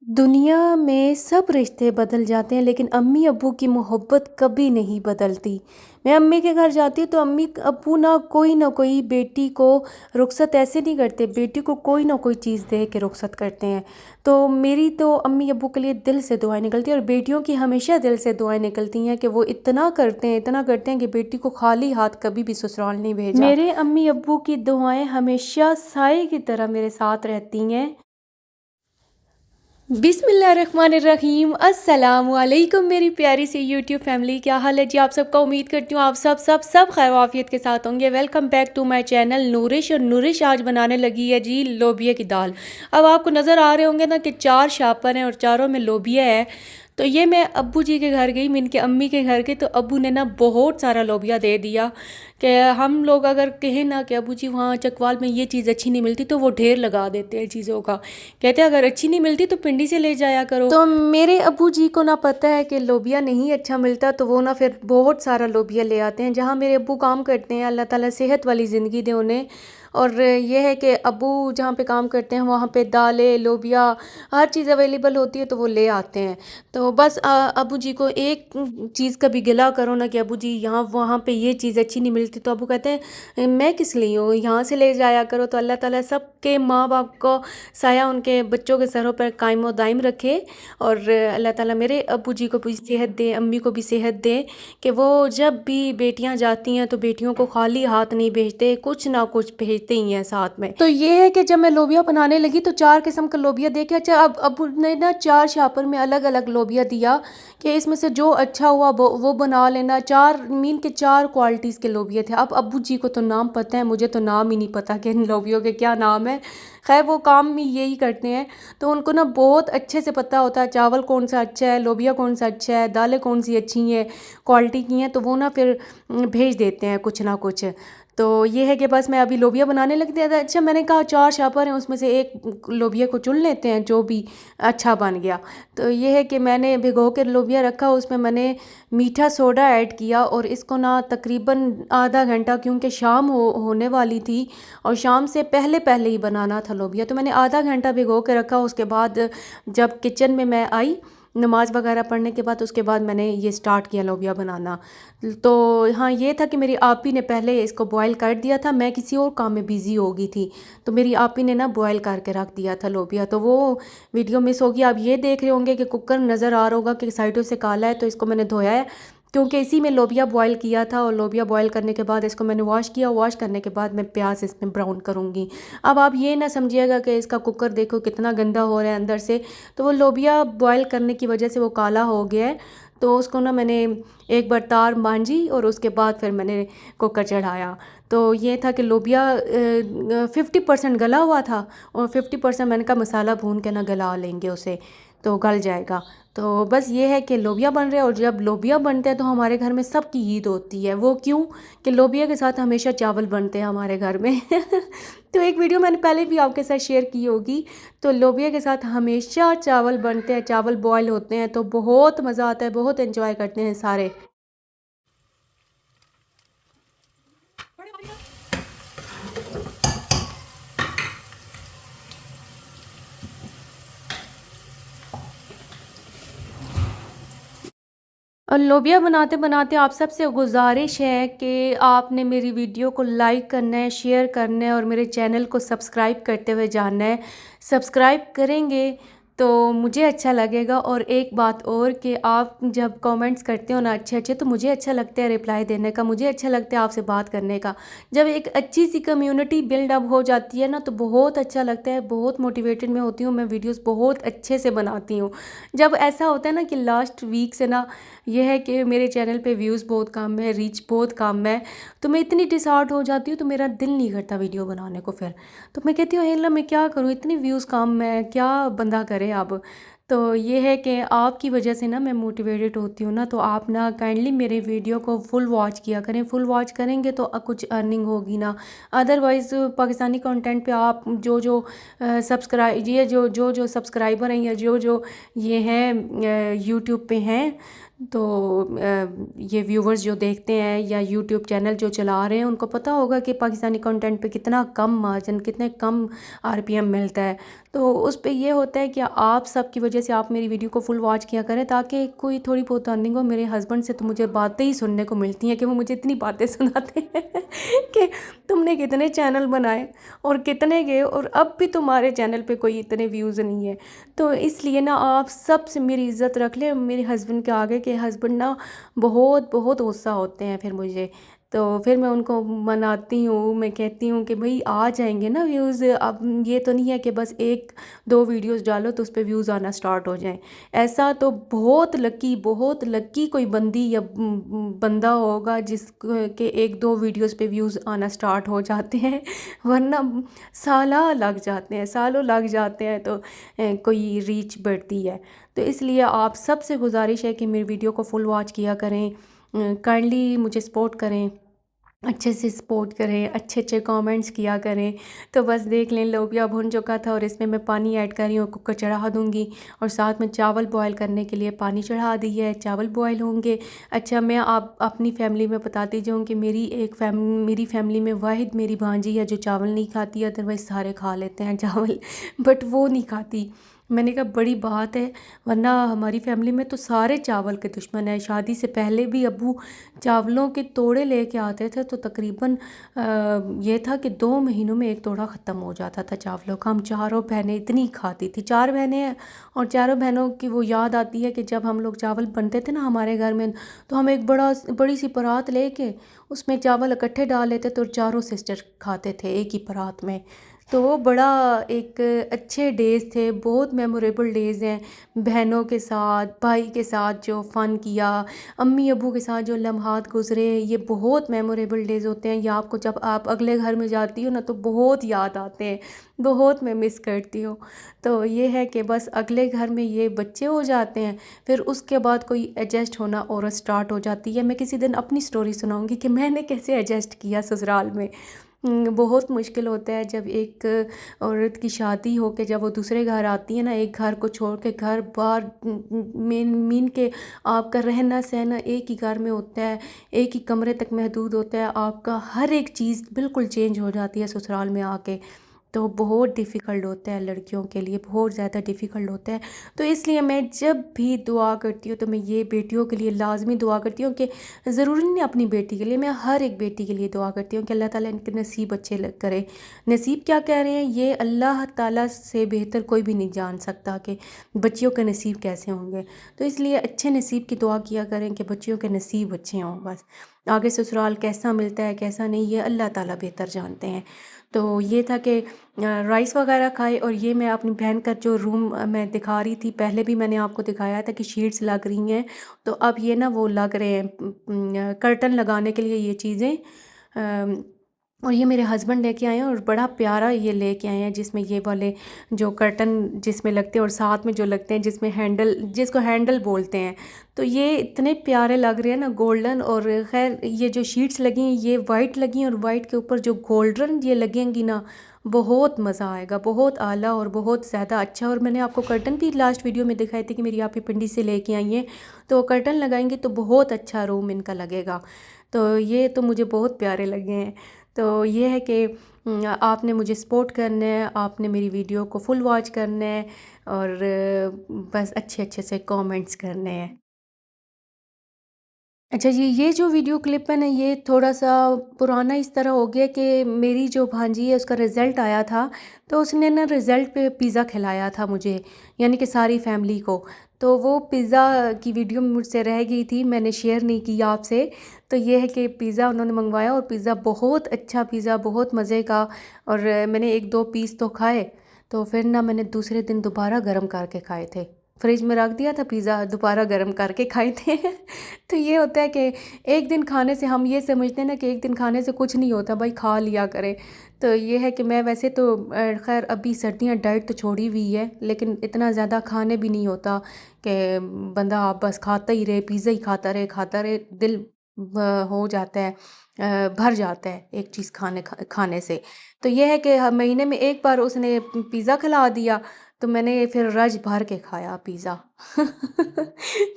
दुनिया में सब रिश्ते बदल जाते हैं लेकिन अम्मी अब्बू की मोहब्बत कभी नहीं बदलती। मैं अम्मी के घर जाती हूँ तो अम्मी अब्बू ना कोई बेटी को रुखसत ऐसे नहीं करते, बेटी को कोई ना कोई चीज़ दे के रुखसत करते हैं। तो मेरी तो अम्मी अब्बू के लिए दिल से दुआएं निकलती हैं और बेटियों की हमेशा दिल से दुआएं निकलती हैं कि वो इतना करते हैं कि बेटी को खाली हाथ कभी भी ससुराल नहीं भेजा। मेरे अम्मी अब्बू की दुआएं हमेशा साए की तरह मेरे साथ रहती हैं। बिस्मिल्लाहिर्रहमानिर्रहीम, अस्सलाम वालेकुम मेरी प्यारी सी यूट्यूब फैमिली। क्या हाल है जी आप सबका? उम्मीद करती हूँ आप सब खैर वाफियत के साथ होंगे। Welcome back to my channel Nourish. और नूरिश आज बनाने लगी है जी लोबिया की दाल। अब आपको नज़र आ रहे होंगे ना कि 4 शापर हैं और चारों में लोबिया है। तो ये मैं अब्बू जी के घर गई, मैं इनके अम्मी के घर गई, तो अब्बू ने ना बहुत सारा लोबिया दे दिया कि हम लोग अगर कहें ना कि अब्बू जी वहाँ चकवाल में ये चीज़ अच्छी नहीं मिलती तो वो ढेर लगा देते हैं चीज़ों का। कहते हैं अगर अच्छी नहीं मिलती तो पिंडी से ले जाया करो। तो मेरे अब्बू जी को ना पता है कि लोबिया नहीं अच्छा मिलता, तो वो ना फिर बहुत सारा लोबिया ले आते हैं। जहाँ मेरे अब्बू काम करते हैं, अल्लाह ताला सेहत वाली ज़िंदगी दे उन्हें। और ये है कि अब्बू जहाँ पे काम करते हैं वहाँ पे दालें लोबिया हर चीज़ अवेलेबल होती है, तो वो ले आते हैं। तो बस अब्बू जी को एक चीज़ का भी गिला करो ना कि अब्बू जी यहाँ वहाँ पे ये चीज़ अच्छी नहीं मिलती, तो अब्बू कहते हैं मैं किस लिए हूँ, यहाँ से ले जाया करो। तो अल्लाह ताला सबके माँ बाप को साया उनके बच्चों के सरों पर कायम दायम रखे। और अल्लाह ताला मेरे अब्बू जी को भी सेहत दे, अम्मी को भी सेहत दे कि वो जब भी बेटियां जाती हैं तो बेटियों को खाली हाथ नहीं भेजते, कुछ ना कुछ भेजते ही हैं साथ में। तो ये है कि जब मैं लोबिया बनाने लगी तो 4 किस्म का लोबिया देखे। अच्छा, अब अब्बू ने ना 4 शापर में अलग अलग लोबिया दिया कि इसमें से जो अच्छा हुआ वो बना लेना। 4 मीन के 4 क्वालिटीज़ के लोबिया थे। अब अब्बू जी को तो नाम पता है, मुझे तो नाम ही नहीं पता कि इन लोबियों के क्या नाम है। खैर वो काम भी यही करते हैं, तो उनको ना बहुत अच्छे से पता होता है चावल कौन सा अच्छा है, लोबिया कौन सा अच्छा है, दालें कौन सी अच्छी हैं, क्वालिटी की हैं। तो वो ना फिर भेज देते हैं कुछ ना कुछ। तो ये है कि बस मैं अभी लोबिया बनाने लग दिया था। अच्छा, मैंने कहा 4 शापर हैं, उसमें से एक लोबिया को चुन लेते हैं जो भी अच्छा बन गया। तो ये है कि मैंने भिगो के लोबिया रखा, उसमें मैंने मीठा सोडा ऐड किया और इसको ना तकरीबन आधा घंटा, क्योंकि शाम होने वाली थी और शाम से पहले पहले ही बनाना था लोबिया, तो मैंने आधा घंटा भिगो के रखा। उसके बाद जब किचन में मैं आई नमाज़ वगैरह पढ़ने के बाद, उसके बाद मैंने ये स्टार्ट किया लोबिया बनाना। तो हाँ, ये था कि मेरी आपी ने पहले इसको बॉयल कर दिया था, मैं किसी और काम में बिज़ी हो गई थी, तो मेरी आपी ने ना बॉयल करके रख दिया था लोबिया। तो वो वीडियो मिस होगी। आप ये देख रहे होंगे कि कुकर नज़र आ रहा होगा कि साइडों से काला है, तो इसको मैंने धोया है क्योंकि इसी में लोबिया बॉयल किया था। और लोबिया बॉयल करने के बाद इसको मैंने वॉश किया, वॉश करने के बाद मैं प्याज इसमें ब्राउन करूँगी। अब आप ये ना समझिएगा कि इसका कुकर देखो कितना गंदा हो रहा है अंदर से, तो वो लोबिया बॉयल करने की वजह से वो काला हो गया है। तो उसको ना मैंने एक बार तार मांजी और उसके बाद फिर मैंने कुकर चढ़ाया। तो ये था कि लोबिया 50% गला हुआ था और 50% मैंने कहा मसाला भून के ना गला लेंगे उसे, तो गल जाएगा। तो बस ये है कि लोबिया बन रहे हैं, और जब लोबिया बनते हैं तो हमारे घर में सबकी ईद होती है। वो क्यों कि लोबिया के साथ हमेशा चावल बनते हैं हमारे घर में तो एक वीडियो मैंने पहले भी आपके साथ शेयर की होगी। तो लोबिया के साथ हमेशा चावल बनते हैं, चावल बॉयल होते हैं, तो बहुत मज़ा आता है, बहुत एंजॉय करते हैं सारे। और लोबिया बनाते बनाते आप सबसे गुजारिश है कि आपने मेरी वीडियो को लाइक करना है, शेयर करना है और मेरे चैनल को सब्सक्राइब करते हुए जाना है। सब्सक्राइब करेंगे तो मुझे अच्छा लगेगा। और एक बात और कि आप जब कमेंट्स करते हो ना अच्छे अच्छे, तो मुझे अच्छा लगता है रिप्लाई देने का, मुझे अच्छा लगता है आपसे बात करने का। जब एक अच्छी सी कम्युनिटी बिल्डअप हो जाती है ना, तो बहुत अच्छा लगता है, बहुत मोटिवेटेड मैं होती हूँ, मैं वीडियोस बहुत अच्छे से बनाती हूँ। जब ऐसा होता है ना कि लास्ट वीक से ना ये है कि मेरे चैनल पे व्यूज़ बहुत कम है, रीच बहुत कम है, तो मैं इतनी डिसहार्ट हो जाती हूँ, तो मेरा दिल नहीं करता वीडियो बनाने को। फिर तो मैं कहती हूँ अल्लाह मैं क्या करूँ, इतनी व्यूज़ कम है, क्या बंदा करे अब। तो ये है कि आपकी वजह से ना मैं मोटिवेटेड होती हूँ ना, तो आप ना काइंडली मेरे वीडियो को फुल वॉच किया करें। फुल वॉच करेंगे तो कुछ अर्निंग होगी ना, अदरवाइज़ पाकिस्तानी कंटेंट पे आप जो सब्सक्राइब ये जो सब्सक्राइबर हैं या जो ये हैं यूट्यूब पे हैं, तो ये व्यूवर्स जो देखते हैं या यूट्यूब चैनल जो चला रहे हैं, उनको पता होगा कि पाकिस्तानी कंटेंट पे कितना कम मार्जिन, कितने कम आरपीएम मिलता है। तो उस पे ये होता है कि आप सबकी वजह वजह से आप मेरी वीडियो को फुल वॉच किया करें, ताकि कोई थोड़ी बहुत अर्निंग हो। मेरे हस्बैंड से तो मुझे बातें ही सुनने को मिलती हैं कि वो मुझे इतनी बातें सुनाते हैं कि तुमने कितने चैनल बनाए और कितने गए, और अब भी तुम्हारे चैनल पे कोई इतने व्यूज़ नहीं है। तो इसलिए ना आप सबसे मेरी इज़्ज़त रख लें मेरे हस्बैंड के आगे, कि हस्बैंड ना बहुत बहुत गुस्सा होते हैं फिर मुझे। तो फिर मैं उनको मनाती हूँ, मैं कहती हूँ कि भाई आ जाएंगे ना व्यूज़, अब ये तो नहीं है कि बस एक दो वीडियोस डालो तो उस पर व्यूज़ आना स्टार्ट हो जाएं। ऐसा तो बहुत लकी कोई बंदी या बंदा होगा जिस के एक दो वीडियोस पे व्यूज़ आना स्टार्ट हो जाते हैं वरना सालों लग जाते हैं तो कोई रीच बढ़ती है। तो इसलिए आप सबसे गुजारिश है कि मेरी वीडियो को फुल वॉच किया करें, काइंडली मुझे सपोर्ट करें, अच्छे से सपोर्ट करें, अच्छे अच्छे कमेंट्स किया करें। तो बस देख लें, लोबिया भुन चुका था और इसमें मैं पानी ऐड कर रही हूँ, कुकर चढ़ा दूँगी और साथ में चावल बॉयल करने के लिए पानी चढ़ा दी है, चावल बॉयल होंगे। अच्छा, मैं आप अपनी फैमिली में बताती जाऊँ कि मेरी फैमिली में वाहिद मेरी भांजी है जो चावल नहीं खाती, अदरवाइज़ सारे खा लेते हैं चावल बट वो नहीं खाती। मैंने कहा बड़ी बात है, वरना हमारी फैमिली में तो सारे चावल के दुश्मन हैं। शादी से पहले भी अब्बू चावलों के तोड़े लेके आते थे तो तकरीबन ये था कि 2 महीनों में एक तोड़ा ख़त्म हो जाता था चावलों का। हम चारों बहनें इतनी खाती थी, 4 बहनें हैं और चारों बहनों की वो याद आती है कि जब हम लोग चावल बनते थे ना हमारे घर में, तो हम एक बड़ी सी परात लेके उसमें चावल इकट्ठे डाल लेते थे और चारों सिस्टर खाते थे एक ही परात में। तो वो बड़ा एक अच्छे डेज़ थे, बहुत मेमोरेबल डेज़ हैं। बहनों के साथ, भाई के साथ जो फ़न किया, अम्मी अबू के साथ जो लम्हात गुज़रे, ये बहुत मेमोरेबल डेज़ होते हैं। ये आपको जब आप अगले घर में जाती हो ना तो बहुत याद आते हैं, बहुत मैं मिस करती हूँ। तो ये है कि बस अगले घर में ये बच्चे हो जाते हैं, फिर उसके बाद कोई एडजस्ट होना और स्टार्ट हो जाती है। मैं किसी दिन अपनी स्टोरी सुनाऊंगी कि मैंने कैसे एडजस्ट किया ससुराल में। बहुत मुश्किल होता है जब एक औरत की शादी हो के जब वो दूसरे घर आती है ना, एक घर को छोड़ के घर बार मीन के आपका रहना सहना एक ही घर में होता है, एक ही कमरे तक महदूद होता है, आपका हर एक चीज़ बिल्कुल चेंज हो जाती है ससुराल में आके। तो बहुत डिफ़िकल्ट होता है लड़कियों के लिए, बहुत ज़्यादा डिफ़िकल्ट होता है। तो इसलिए मैं जब भी दुआ करती हूँ तो मैं ये बेटियों के लिए लाज़मी दुआ करती हूँ कि ज़रूरी नहीं अपनी बेटी के लिए, मैं हर एक बेटी के लिए दुआ करती हूँ कि अल्लाह ताला इनके नसीब अच्छे करे। नसीब क्या कह रहे हैं, ये अल्लाह ताला से बेहतर कोई भी नहीं जान सकता कि बच्चियों के नसीब कैसे होंगे। तो इसलिए अच्छे नसीब की दुआ किया करें कि बच्चियों के नसीब अच्छे हों। बस आगे ससुराल कैसा मिलता है कैसा नहीं, ये अल्लाह ताला बेहतर जानते हैं। तो ये था कि राइस वगैरह खाए, और ये मैं अपनी बहन का जो रूम मैं दिखा रही थी, पहले भी मैंने आपको दिखाया था कि शीट्स लग रही हैं, तो अब ये ना वो लग रहे हैं कर्टन लगाने के लिए ये चीज़ें। और ये मेरे हस्बैंड लेके आए हैं और बड़ा प्यारा ये लेके आए हैं, जिसमें ये वाले जो कर्टन जिसमें लगते हैं और साथ में जो लगते हैं जिसमें हैंडल, जिसको हैंडल बोलते हैं। तो ये इतने प्यारे लग रहे हैं ना, गोल्डन। और खैर ये जो शीट्स लगी हैं ये वाइट लगी हैं और वाइट के ऊपर जो गोल्डन ये लगेंगी ना, बहुत मज़ा आएगा, बहुत आला और बहुत ज़्यादा अच्छा। और मैंने आपको कर्टन भी लास्ट वीडियो में दिखाए थे कि मेरी आप ही पिंडी से लेके आई हैं, तो कर्टन लगाएंगे तो बहुत अच्छा रूम इनका लगेगा। तो ये तो मुझे बहुत प्यारे लगे हैं। तो ये है कि आपने मुझे सपोर्ट करना है, आपने मेरी वीडियो को फुल वॉच करना है और बस अच्छे अच्छे से कमेंट्स करने हैं। अच्छा जी, ये जो वीडियो क्लिप है ना, ये थोड़ा-सा पुराना इस तरह हो गया कि मेरी जो भांजी है उसका रिज़ल्ट आया था, तो उसने ना रिज़ल्ट पे पिज़्ज़ा खिलाया था मुझे, यानी कि सारी फैमिली को। तो वो पिज़्ज़ा की वीडियो मुझसे रह गई थी, मैंने शेयर नहीं की आपसे। तो ये है कि पिज़्ज़ा उन्होंने मँगवाया और पिज़्ज़ा बहुत अच्छा पिज़्ज़ा, बहुत मज़े का। और मैंने 1-2 पीस तो खाए, तो फिर ना मैंने दूसरे दिन दोबारा गर्म करके खाए थे। फ्रिज में रख दिया था पिज़्ज़ा, दोबारा गर्म करके खाए थे तो ये होता है कि एक दिन खाने से हम ये समझते हैं ना कि एक दिन खाने से कुछ नहीं होता, भाई खा लिया करें। तो ये है कि मैं वैसे तो खैर अभी सर्दियाँ डाइट तो छोड़ी हुई है, लेकिन इतना ज़्यादा खाने भी नहीं होता कि बंदा आप बस खाता ही रहे, पिज़्ज़ा ही खाता रहे, दिल हो जाता है, भर जाता है एक चीज़ खाने से। तो ये है कि महीने में एक बार उसने पिज़्ज़ा खिला दिया, तो मैंने फिर रज भर के खाया पिज़्ज़ा।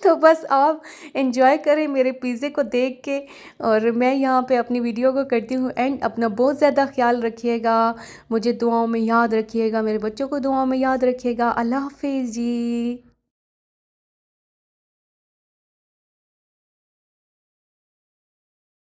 तो बस आप एंजॉय करें मेरे पिज़्ज़े को देख के, और मैं यहाँ पे अपनी वीडियो को करती हूँ एंड। अपना बहुत ज़्यादा ख्याल रखिएगा, मुझे दुआओं में याद रखिएगा, मेरे बच्चों को दुआओं में याद रखिएगा। अल्लाह हाफिज़ जी।